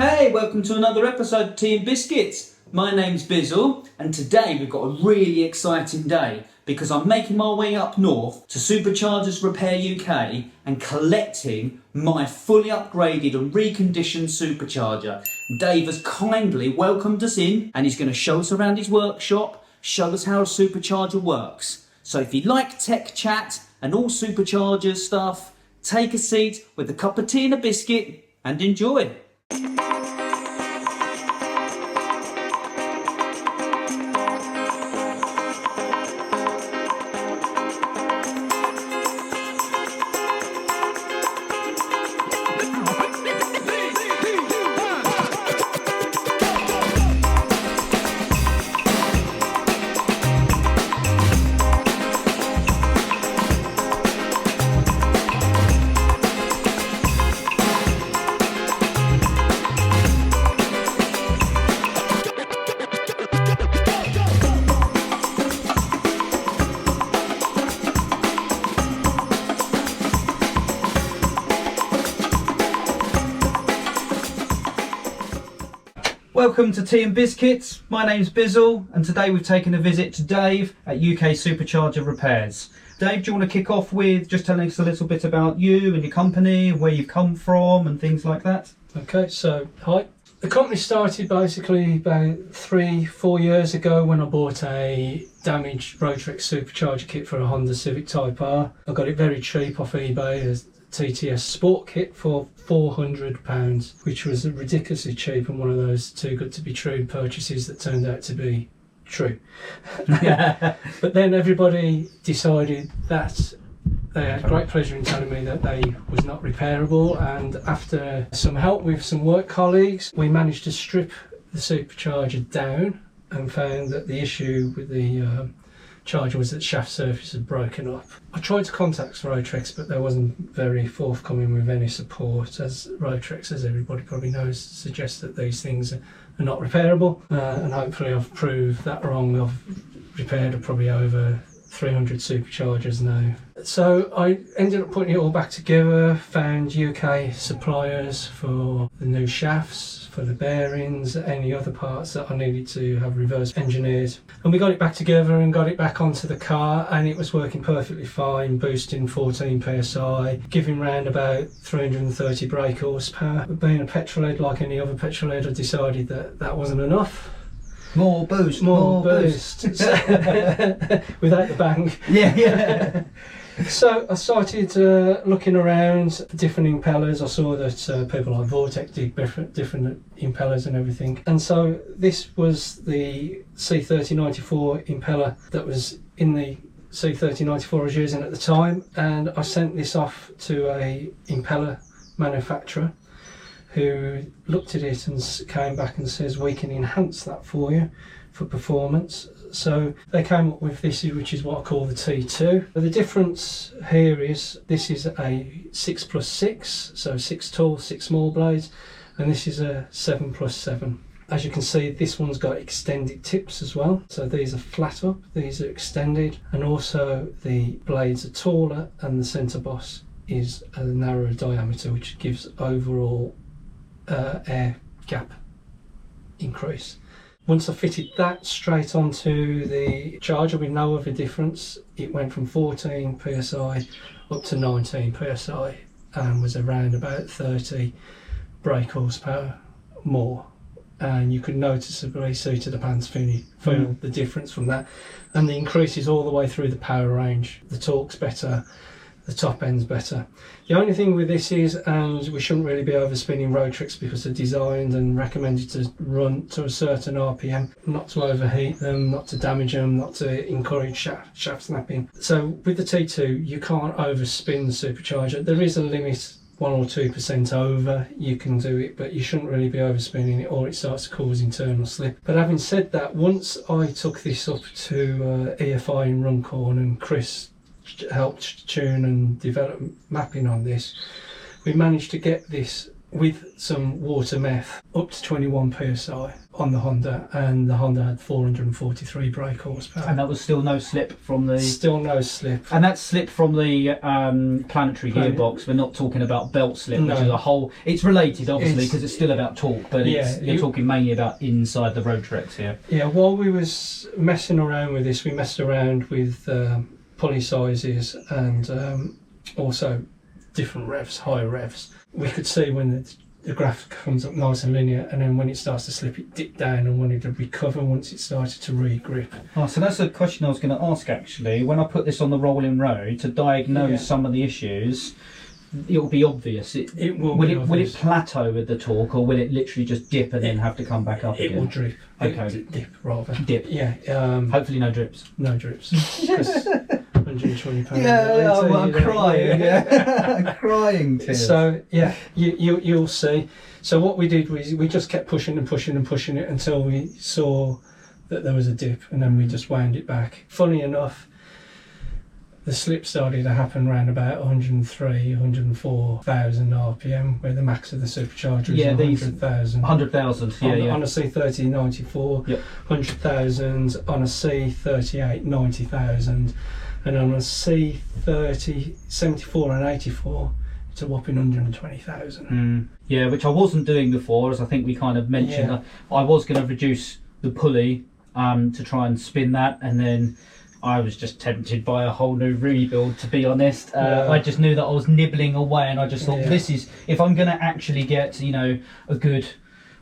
Hey, welcome to another episode of Tea and Biscuits. My name's Bizzle, and today we've got a really exciting day because I'm making my way up north to Superchargers Repair UK and collecting my fully upgraded and reconditioned supercharger. Dave has kindly welcomed us in and he's going to show us around his workshop, show us how a supercharger works. So if you like tech chat and all supercharger stuff, take a seat with a cup of tea and a biscuit and enjoy. Welcome to Tea and Bizz-Kits. My name's Bizzle and today we've taken a visit to Dave at UK Supercharger Repairs. Dave, do you want to kick off with just telling us a little bit about you and your company, where you've come from and things like that? Okay, so hi. The company started basically about 3-4 years ago when I bought a damaged Rotrex Supercharger kit for a Honda Civic Type R. I got it very cheap off eBay as TTS Sport kit for £400, which was ridiculously cheap and one of those too good to be true purchases that turned out to be true. But then everybody decided that they had great pleasure in telling me that they was not repairable, and after some help with some work colleagues we managed to strip the supercharger down and found that the issue with the charger was that shaft surface had broken up. I tried to contact Rotrex, but they wasn't very forthcoming with any support, as Rotrex, as everybody probably knows, suggests that these things are not repairable, and hopefully I've proved that wrong. I've repaired probably over 300 superchargers now. So I ended up putting it all back together, found UK suppliers for the new shafts, for the bearings, any other parts that I needed to have reverse engineered. And we got it back together and got it back onto the car, and it was working perfectly fine, boosting 14 psi, giving round about 330 brake horsepower. But being a petrol head like any other petrol head, I decided that that wasn't enough. More boost. Without the bang. Yeah. So I started looking around for different impellers. I saw that people like Vortex did different impellers and everything. And so this was the C3094 impeller that was in the C3094 I was using at the time. And I sent this off to a impeller manufacturer who looked at it and came back and says, we can enhance that for you for performance. So they came up with this, which is what I call the T2. The difference here is this is a 6+6, so 6 tall, 6 small blades, and this is a 7+7. As you can see, this one's got extended tips as well. So these are flat up, these are extended, and also the blades are taller and the centre boss is a narrower diameter, which gives overall air gap increase. Once I fitted that straight onto the charger with no other difference, it went from 14 psi up to 19 psi and was around about 30 brake horsepower more, and you could noticeably see to the pants feel the difference from that, and the increase is all the way through the power range. The torque's better, the top end's better. The only thing with this is, and we shouldn't really be overspinning Rotrex because they're designed and recommended to run to a certain RPM, not to overheat them, not to damage them, not to encourage shaft snapping. So with the T2 you can't overspin the supercharger. There is a limit, 1 or 2% over you can do it, but you shouldn't really be overspinning it or it starts to cause internal slip. But having said that, once I took this up to EFI in Runcorn and Chris helped tune and develop mapping on this, we managed to get this with some water meth up to 21 psi on the Honda, and the Honda had 443 brake horsepower. And that was still no slip from the... Still no slip. And that's slip from the planetary gearbox. We're not talking about belt slip, which is a whole... It's related, obviously, because it's still about torque, but you're talking mainly about inside the Rotrex here. Yeah, while we was messing around with this, we messed around with pulley sizes and also different revs, higher revs. We could see when the graph comes up nice and linear, and then when it starts to slip, it dipped down and wanted to recover once it started to re-grip. Oh, so that's a question I was going to ask, actually. When I put this on the rolling road to diagnose some of the issues, it'll be obvious. It will be obvious. Will it plateau with the torque, or will it literally just dip and then have to come back up again? It will drip. Okay. Dip, rather. Dip. Yeah. Hopefully no drips. No drips. 120 pounds. I'm crying. Yeah. Crying tears. So yeah, you'll see. So what we did was we just kept pushing and pushing and pushing it until we saw that there was a dip, and then we just wound it back. Funny enough, the slip started to happen around about 103, 104,000 RPM, where the max of the supercharger is 100,000. 100,000, On a C30 94, 100,000, on a C38 90,000, and on a C30 74 and 84, it's a whopping 120,000. Yeah, which I wasn't doing before, as I think we kind of mentioned. Yeah. I was going to reduce the pulley to try and spin that, and then I was just tempted by a whole new rebuild, to be honest. I just knew that I was nibbling away, and I just thought, this is, if I'm going to actually get, a good,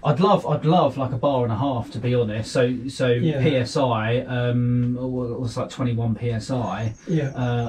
I'd love like a bar and a half, to be honest. So PSI, it was like 21 PSI.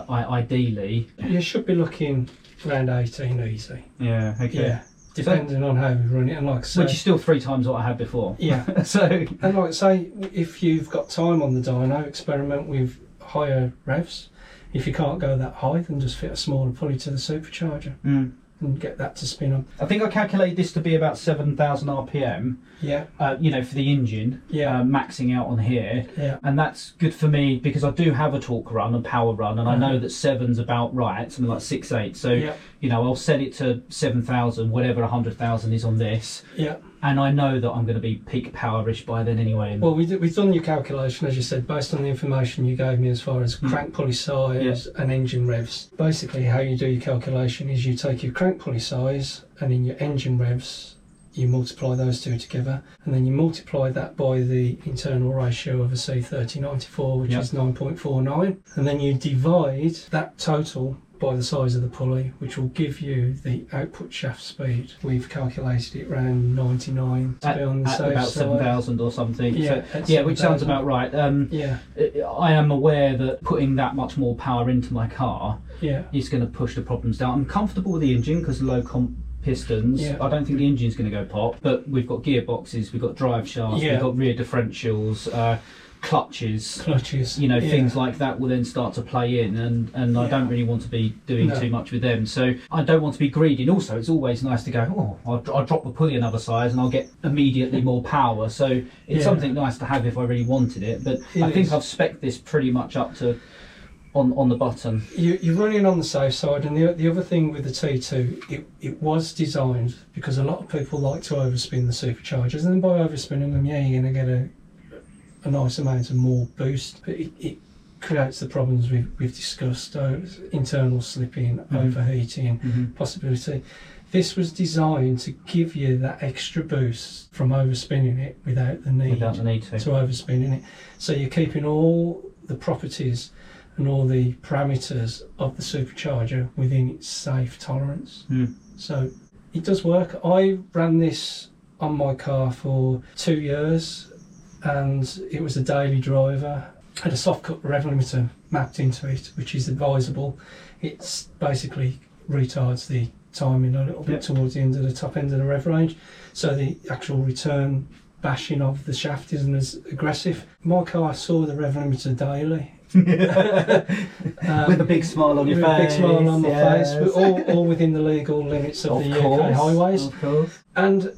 Ideally, you should be looking around 18 easy. Yeah. Okay. Yeah. Depending on how we run it, and like I say, which is still 3 times what I had before. Yeah. And like I say, if you've got time on the dyno, experiment with higher revs. If you can't go that high, then just fit a smaller pulley to the supercharger and get that to spin up. I think I calculated this to be about 7,000 RPM. Yeah. For the engine. Yeah. Maxing out on here. Yeah. And that's good for me because I do have a torque run and power run, and I know that 7's about right, something like 6.8. So I'll set it to 7,000, whatever 100,000 is on this. Yeah. And I know that I'm going to be peak power-ish by then anyway. Well, we've done your calculation, as you said, based on the information you gave me as far as crank pulley size and engine revs. Basically, how you do your calculation is you take your crank pulley size, and in your engine revs, you multiply those two together, and then you multiply that by the internal ratio of a C3094, which is 9.49, and then you divide that total by the size of the pulley, which will give you the output shaft speed. We've calculated it around 99 to be on the safe side. About 7,000 or something. Yeah, which sounds about right. I am aware that putting that much more power into my car is going to push the problems down. I'm comfortable with the engine because low comp pistons. I don't think the engine's going to go pop, but we've got gearboxes, we've got drive shafts, we've got rear differentials, clutches, things like that will then start to play in, and I don't really want to be doing too much with them, so I don't want to be greedy. And also it's always nice to go, I'll drop the pulley another size and I'll get immediately more power, so it's something nice to have if I really wanted it, but I think I've spec'd this pretty much up to on the button. You're running on the safe side, and the other thing with the T2, it was designed because a lot of people like to overspin the superchargers, and then by overspinning them, you're going to get a nice amount of more boost, but it creates the problems we've discussed, internal slipping, overheating, possibility. This was designed to give you that extra boost from overspinning it without the need to overspinning it. So you're keeping all the properties and all the parameters of the supercharger within its safe tolerance. So it does work. I ran this on my car for 2 years, and it was a daily driver. Had a soft cut rev limiter mapped into it, which is advisable. It's basically retards the timing a little bit towards the end of the top end of the rev range, so the actual return bashing of the shaft isn't as aggressive. My car saw the rev limiter daily. With a big smile on your face. With a big smile on my face, all within the legal limits of the UK highways. Of course. And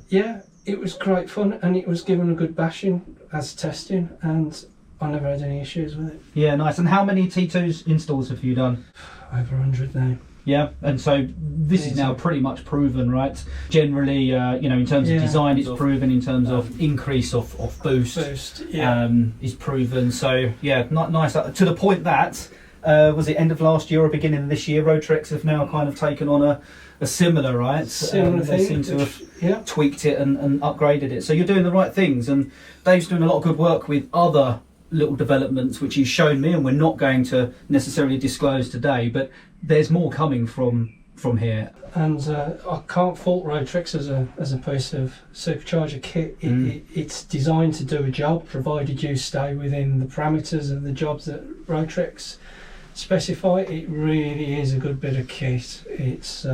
it was great fun, and it was given a good bashing as testing, and I never had any issues with it. Yeah, nice. And how many T2s installs have you done? Over 100 now. Yeah, and so this is now pretty much proven, right? Generally, you know, in terms of design, it's proven. In terms of increase of boost, is proven. So yeah, not nice. To the point that was it end of last year or beginning of this year? Rotrex have now kind of taken on a similar, right? Similar thing. They seem to have tweaked it and upgraded it. So you're doing the right things, and Dave's doing a lot of good work with other little developments which he's shown me, and we're not going to necessarily disclose today, but there's more coming from here. And I can't fault Rotrex as a piece of supercharger kit. It's designed to do a job, provided you stay within the parameters of the jobs that Rotrex specify. It really is a good bit of kit. It's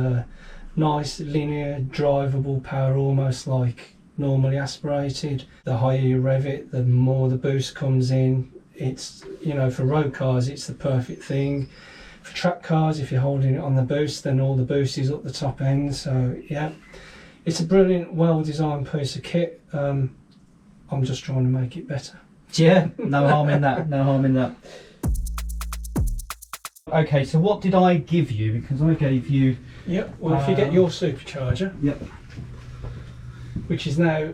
nice, linear, drivable power, almost like normally aspirated. The higher you rev it, the more the boost comes in. It's, you know, for road cars it's the perfect thing. For track cars, if you're holding it on the boost, then all the boost is up the top end. So yeah, it's a brilliant, well designed piece of kit. I'm just trying to make it better. Yeah, no harm in that, no harm in that. Okay, so what did I give you? Because I gave you... Yep, well if you get your supercharger, which is now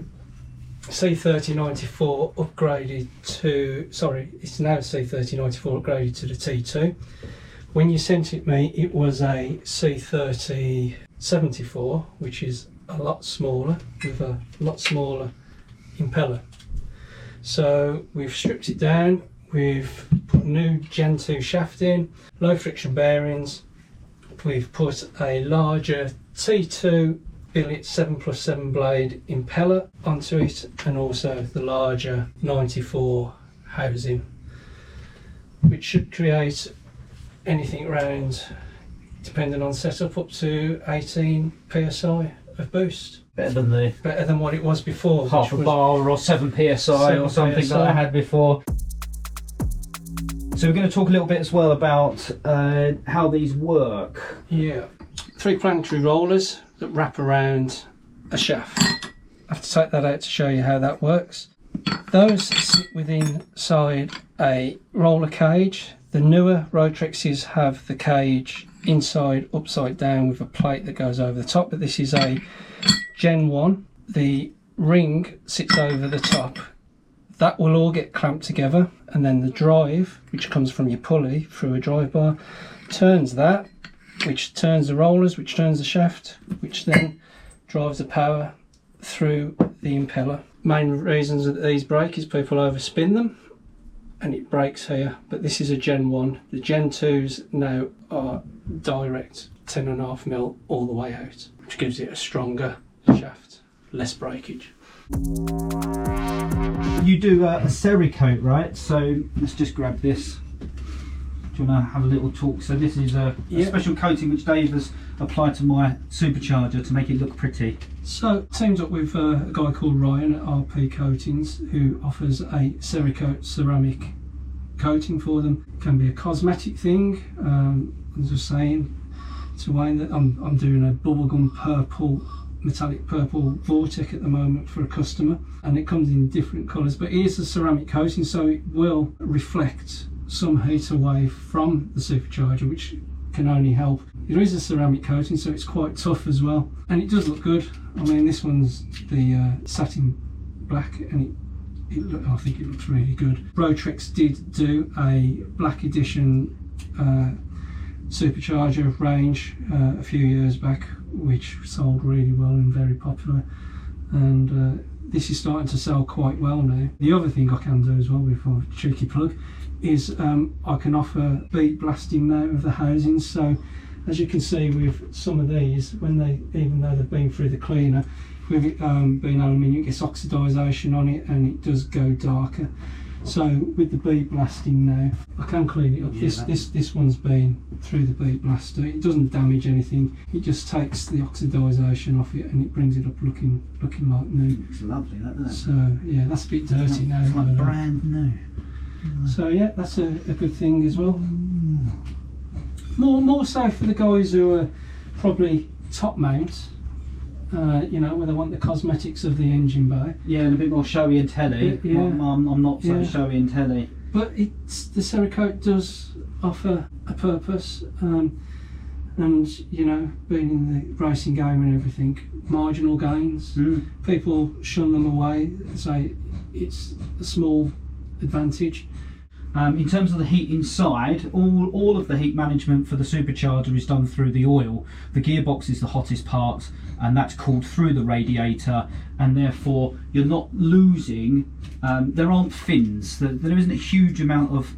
C3094 upgraded to... Sorry, it's now C3094 upgraded to the T2. When you sent it me, it was a C3074, which is a lot smaller, with a lot smaller impeller. So we've stripped it down, we've put new Gen 2 shaft in, low friction bearings, we've put a larger T2 billet 7+7 blade impeller onto it, and also the larger 94 housing, which should create anything around, depending on setup, up to 18 psi of boost. Better than what it was before. Half a bar or 7 psi or something PSI. that I had before. So we're going to talk a little bit as well about how these work. Yeah, 3 planetary rollers that wrap around a shaft. I have to take that out to show you how that works. Those sit within inside a roller cage. The newer Rotrexes have the cage inside upside down with a plate that goes over the top, but this is a Gen 1. The ring sits over the top. That will all get clamped together, and then the drive, which comes from your pulley through a drive bar, turns that, which turns the rollers, which turns the shaft, which then drives the power through the impeller. Main reasons that these break is people overspin them and it breaks here, but this is a Gen 1. The Gen 2s now are direct 10.5mm all the way out, which gives it a stronger shaft, less breakage. You do a Cericoat, right? So let's just grab this. Do you want to have a little talk? So this is a special coating which Dave has applied to my supercharger to make it look pretty. So teamed up with a guy called Ryan at RP Coatings, who offers a Cericoat ceramic coating for them. It can be a cosmetic thing. I'm just saying to Wayne that I'm doing a bubblegum purple, metallic purple Vortex at the moment for a customer, and it comes in different colours, but it is a ceramic coating, so it will reflect some heat away from the supercharger, which can only help. It is a ceramic coating, so it's quite tough as well, and it does look good. I mean, this one's the satin black, and I think it looks really good. Rotrex did do a black edition supercharger range a few years back, which sold really well and very popular, and this is starting to sell quite well now. The other thing I can do as well, before a cheeky plug, is I can offer bead blasting now of the housings. So as you can see with some of these, when they, even though they've been through the cleaner, with it being aluminium, it gets oxidisation on it and it does go darker. So with the bead blasting now, I can clean it up. Yeah, this one's been through the bead blaster. It doesn't damage anything. It just takes the oxidisation off it and it brings it up looking like new. It's lovely, that, isn't it? So yeah, that's a bit dirty now. It's like brand new. So yeah, that's a good thing as well. More so for the guys who are probably top mount. You know, where they want the cosmetics of the engine bay. Yeah, and a bit more showy and telly. Yeah. I'm not so showy and telly. But the Cericoat does offer a purpose. And you know, being in the racing game and everything, marginal gains, people shun them away, say it's a small advantage. In terms of the heat inside, all of the heat management for the supercharger is done through the oil. The gearbox is the hottest part, and that's cooled through the radiator, and therefore you're not losing, there aren't fins, there isn't a huge amount of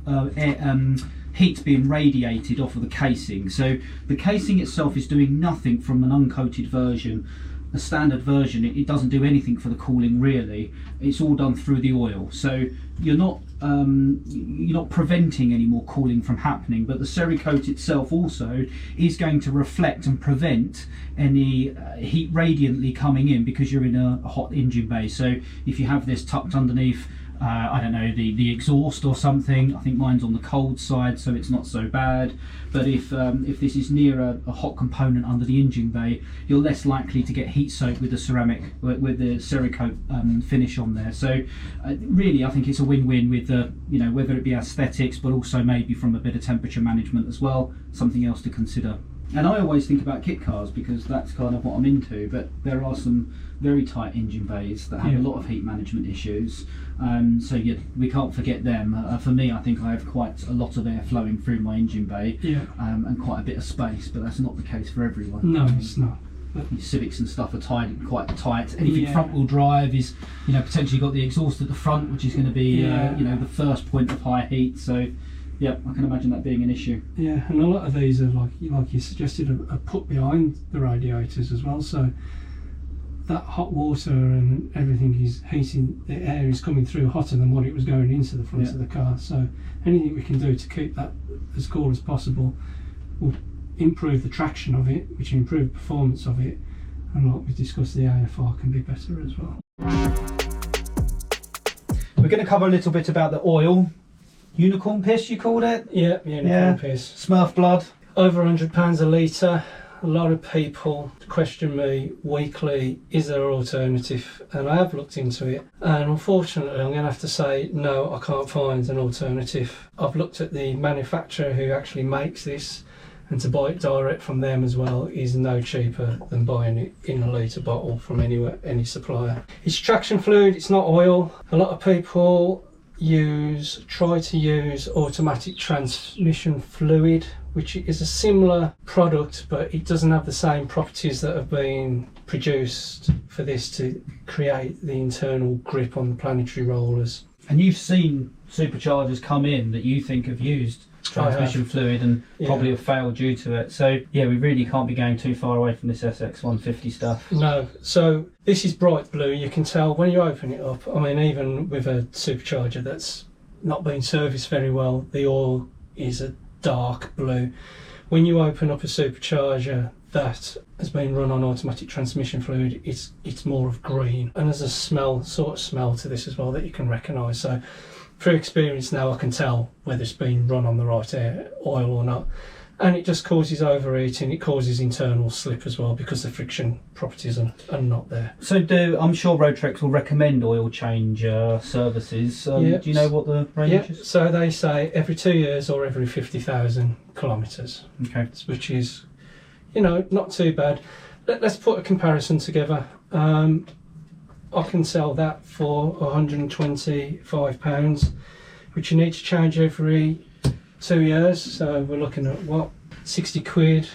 heat being radiated off of the casing. So the casing itself is doing nothing from an uncoated version. A standard version, it doesn't do anything for the cooling really. It's all done through the oil. So you're not preventing any more cooling from happening, but the Cericoat itself also is going to reflect and prevent any heat radiantly coming in, because you're in a hot engine bay. So if you have this tucked underneath, I don't know, the exhaust or something, I think mine's on the cold side, so it's not so bad. But if this is near a hot component under the engine bay, you're less likely to get heat soak with the ceramic, with the Cericoat finish on there. So really, I think it's a win-win with the, you know, whether it be aesthetics, but also maybe from a bit of temperature management as well, something else to consider. And I always think about kit cars because that's kind of what I'm into, but there are some very tight engine bays that have a lot of heat management issues. So yeah, we can't forget them. For me, I think I have quite a lot of air flowing through my engine bay, and quite a bit of space, but that's not the case for everyone. No, it's not. Your Civics and stuff are quite tight. Anything front wheel drive is, you know, potentially got the exhaust at the front, which is going to be, you know, the first point of high heat. So yeah, I can imagine that being an issue. Yeah, and a lot of these are like you suggested, are put behind the radiators as well. So that hot water and everything is heating, the air is coming through hotter than what it was going into the front of the car. So anything we can do to keep that as cool as possible will improve the traction of it, which will improve the performance of it, and like we discussed, the AFR can be better as well. We're going to cover a little bit about the oil. Unicorn piss, you called it? Yeah, unicorn piss. Smurf blood. Over £100 a litre. A lot of people question me weekly, is there an alternative? And I have looked into it, and unfortunately I'm going to have to say no, I can't find an alternative. I've looked at the manufacturer who actually makes this, and to buy it direct from them as well is no cheaper than buying it in a litre bottle from any supplier. It's traction fluid, it's not oil. A lot of people try to use automatic transmission fluid, which is a similar product, but it doesn't have the same properties that have been produced for this to create the internal grip on the planetary rollers. And you've seen superchargers come in that you think have used transmission fluid and probably have failed due to it. So yeah, we really can't be going too far away from this SX150 stuff. No, so this is bright blue. You can tell when you open it up. I mean, even with a supercharger that's not been serviced very well, the oil is a dark blue. When you open up a supercharger that has been run on automatic transmission fluid, it's more of green, and there's a sort of smell to this as well that you can recognise. So through experience now I can tell whether it's been run on the right oil or not, and it just causes overheating. It causes internal slip as well because the friction properties are not there. So I'm sure Rotrex will recommend oil change services. Do you know what the range is? So they say every 2 years or every 50,000 kilometres. Okay. Which is, you know, not too bad. Let's put a comparison together. I can sell that for £125, which you need to change every 2 years. So we're looking at what, 60 quid,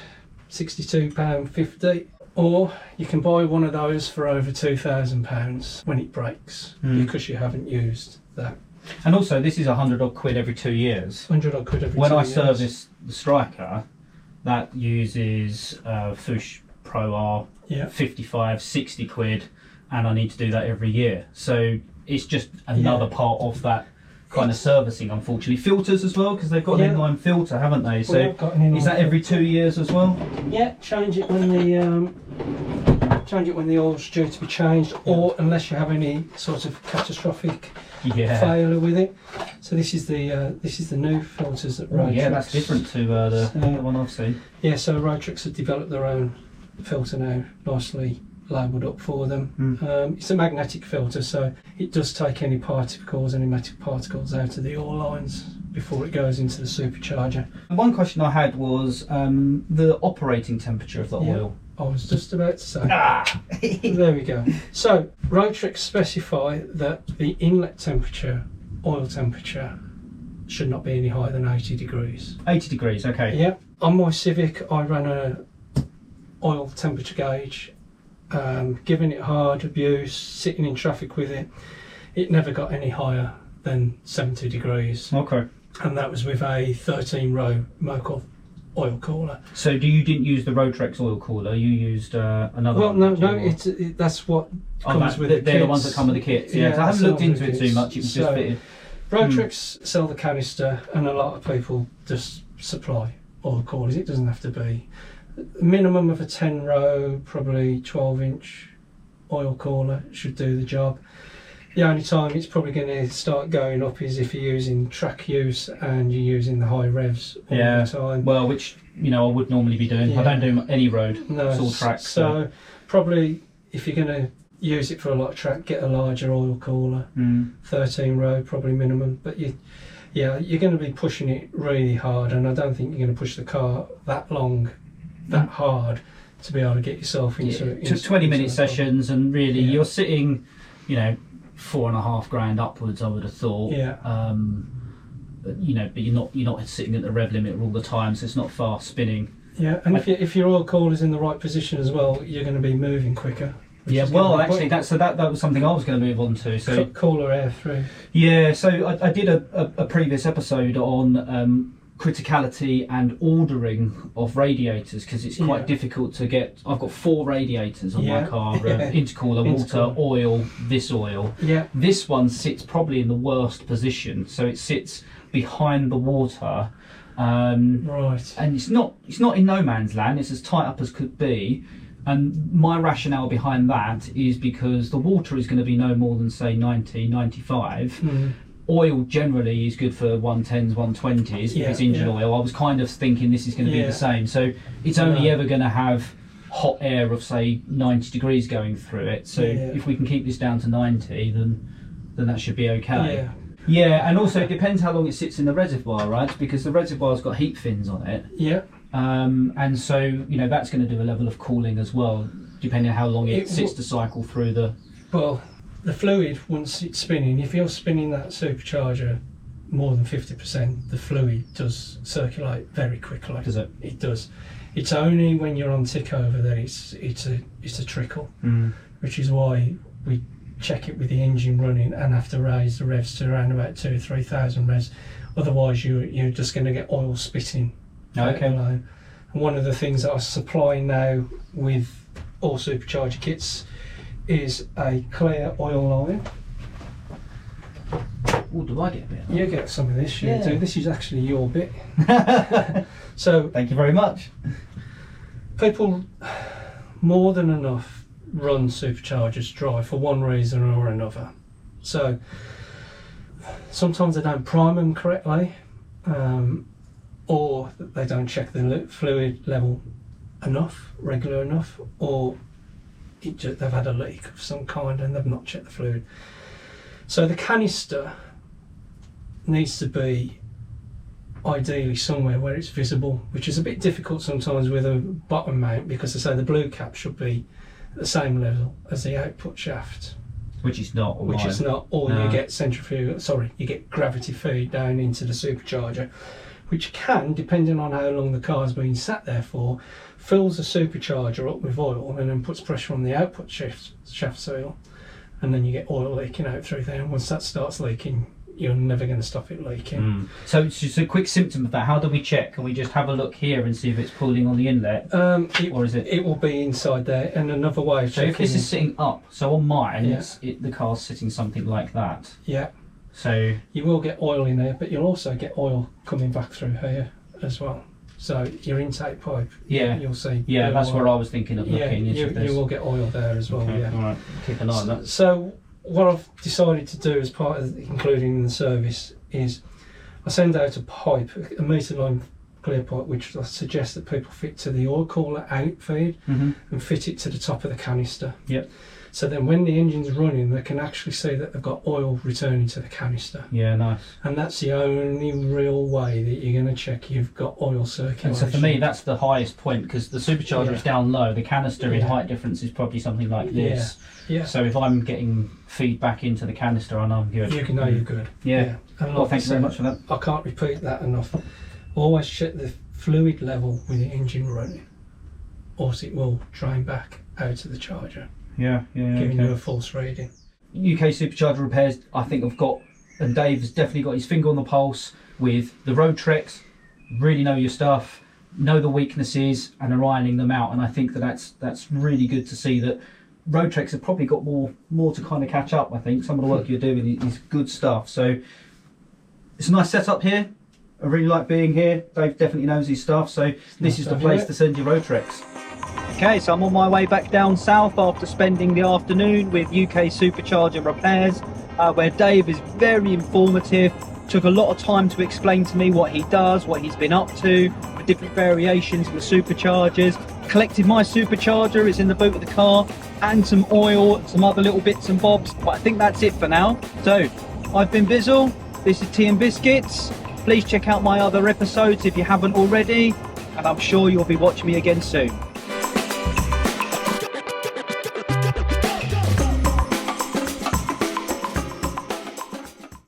£62.50. Or you can buy one of those for over £2,000 when it breaks because you haven't used that. And also, this is 100 odd quid every 2 years. 100 odd quid every 2 When years. I service the Striker, that uses Fuchs Pro R, 55, 60 quid. And I need to do that every year. So it's just another part of that kind of servicing, unfortunately. Filters as well, because they've got an inline filter, haven't they? So is that every 2 years as well? Yeah, change it when the oil's due to be changed, or unless you have any sort of catastrophic failure with it. So this is the new filters that Rotrex. Yeah, that's different to the one I've seen. Yeah, so Rotrex have developed their own filter now, nicely labelled up for them. It's a magnetic filter, so it does take any particles, any metal particles out of the oil lines before it goes into the supercharger. One question I had was the operating temperature of the oil. I was just about to say. There we go. So Rotrex specify that the inlet temperature, oil temperature, should not be any higher than 80 degrees. 80 degrees, okay. Yeah. On my Civic, I ran a oil temperature gauge, giving it hard abuse, sitting in traffic with it. It never got any higher than 70 degrees. Okay. And that was with a 13-row Mocha oil cooler. So you didn't use the Rotrex oil cooler, you used another well, one? No, that's what comes with the kits. They're the ones that come with the kits, yeah. I haven't looked into it too much, it was just fitted. Rotrex sell the canister, and a lot of people just supply oil coolers. It doesn't have to be. Minimum of a 10-row, probably 12-inch oil cooler should do the job. The only time it's probably going to start going up is if you're using track use and you're using the high revs all the time. Well, which I would normally be doing. I don't do any road, it's all track. So probably if you're going to use it for a lot of track, get a larger oil cooler, 13-row probably minimum. But you're going to be pushing it really hard, and I don't think you're going to push the car that long, that hard to be able to get yourself into 20-minute sessions, and really you're sitting, $4.5 grand upwards, I would have thought. Yeah. But you're not sitting at the rev limit all the time, so it's not fast spinning. Yeah, and if your oil cooler's in the right position as well, you're going to be moving quicker. Yeah, well, actually, that was something I was going to move on to. So cooler air through. Yeah, so I did a previous episode on criticality and ordering of radiators, because it's quite difficult to get. I've got 4 radiators on my car: intercooler, water, oil, this oil. Yeah. This one sits probably in the worst position, so it sits behind the water. Right. And it's not in no man's land. It's as tight up as could be. And my rationale behind that is because the water is going to be no more than, say, 90, 95. Oil generally is good for 110s, 120s if it's engine oil. I was kind of thinking this is going to be the same. So it's only ever going to have hot air of, say, 90 degrees going through it. So if we can keep this down to 90, then that should be okay. Yeah, and also it depends how long it sits in the reservoir, right? Because the reservoir's got heat fins on it. Yeah. And so, that's going to do a level of cooling as well, depending on how long it sits to cycle through the... Well, the fluid, once it's spinning, if you're spinning that supercharger more than 50%, the fluid does circulate very quickly. Does it? It does. It's only when you're on tick over that it's a trickle, which is why we check it with the engine running and have to raise the revs to around about 2,000 or 3,000 revs. Otherwise, you're just going to get oil spitting. Okay. And one of the things that I supply now with all supercharger kits is a clear oil line. Oh, do I get a bit? You get some of this, you do. This is actually your bit. So thank you very much. People more than enough run superchargers dry for one reason or another. So sometimes they don't prime them correctly, or they don't check the fluid level regular enough, or they've had a leak of some kind and they've not checked the fluid. So the canister needs to be ideally somewhere where it's visible, which is a bit difficult sometimes with a bottom mount, because I say the blue cap should be at the same level as the output shaft. Which is not. Or you get you get gravity feed down into the supercharger, which can, depending on how long the car's been sat there for, fills the supercharger up with oil and then puts pressure on the output shaft seal, and then you get oil leaking out through there. And once that starts leaking, you're never going to stop it leaking. So it's just a quick symptom of that. How do we check? Can we just have a look here and see if it's pulling on the inlet? Or is it? It will be inside there. And another way of checking... So if this is sitting up, so on mine, the car's sitting something like that. Yeah. So you will get oil in there, but you'll also get oil coming back through here as well. So your intake pipe, you'll see. Yeah, that's where I was thinking of looking. You will get oil there as well. Okay, yeah. All right, keep an eye on that. So what I've decided to do as part of including in the service is I send out a pipe, a metre line clear pipe, which I suggest that people fit to the oil cooler out feed and fit it to the top of the canister. Yep. So then when the engine's running, they can actually see that they've got oil returning to the canister. Yeah, nice. And that's the only real way that you're going to check you've got oil circulation. And so for me, that's the highest point, because the supercharger is down low. The canister in height difference is probably something like this. Yeah. So if I'm getting feedback into the canister, I know I'm good. You can know you're good. Yeah. And Well, like thank I you very said, much for that. I can't repeat that enough. Always check the fluid level with the engine running, or else it will drain back out of the charger, giving you a false reading. UK Supercharger Repairs, I think I've got, and Dave has definitely got his finger on the pulse with the Rotrex. Really know your stuff, know the weaknesses, and are ironing them out. And I think that's really good to see that Rotrex have probably got more to kind of catch up. I think some of the work you're doing is good stuff. So it's a nice setup here. I really like being here. Dave definitely knows his stuff, so this is the place to send your Rotrex. Okay, so I'm on my way back down south after spending the afternoon with UK Supercharger Repairs, where Dave is very informative. Took a lot of time to explain to me what he does, what he's been up to, the different variations of the superchargers. Collected my supercharger, it's in the boot of the car, and some oil, some other little bits and bobs, but I think that's it for now. So, I've been Bizzle, this is Tea and Biscuits. Please check out my other episodes if you haven't already, and I'm sure you'll be watching me again soon.